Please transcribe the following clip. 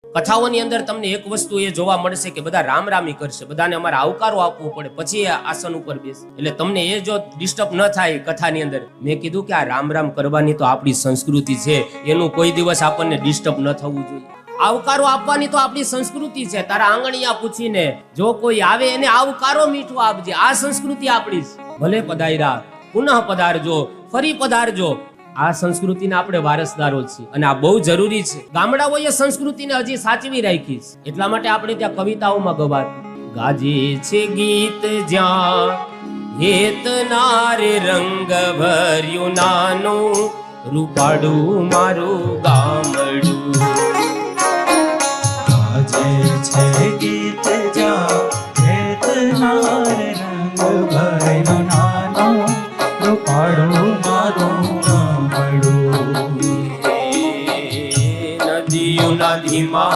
કથાઓની અંદર તમને એક વસ્તુ એ જોવા મળશે કે બધા રામ રામી કરશે, બધાને અમારે આવકારો આપવો પડે, પછી એ આસન ઉપર બેસે. એટલે તમને એ જો ડિસ્ટર્બ ન થાય કથાની અંદર, મેં કીધું કે આ રામ રામ કરવાની તો આપણી સંસ્કૃતિ છે, એનું કોઈ દિવસ આપણને ડિસ્ટર્બ ન થવું જોઈએ. આવકારો આપવાની તો આપણી સંસ્કૃતિ છે. તારા આંગણિયા પૂછીને જો કોઈ આવે એને આવકારો મીઠો આપજે, આ સંસ્કૃતિ આપણી છે. ભલે પધાર્યા, પુનઃ પધારજો, ફરી પધારજો. આ સંસ્કૃતિના આપણે વારસદારો છીએ અને આ બહુ જરૂરી છે. ગામડાઓએ સંસ્કૃતિને હજી સાચવી રાખી છે. એટલા માટે આપણે ત્યાં કવિતાઓમાં ગવાતું ગાજે છે ગીત જ્યાં હેતનાર રંગ ભર્યું નાનું રૂપાડું મારું ગામડું.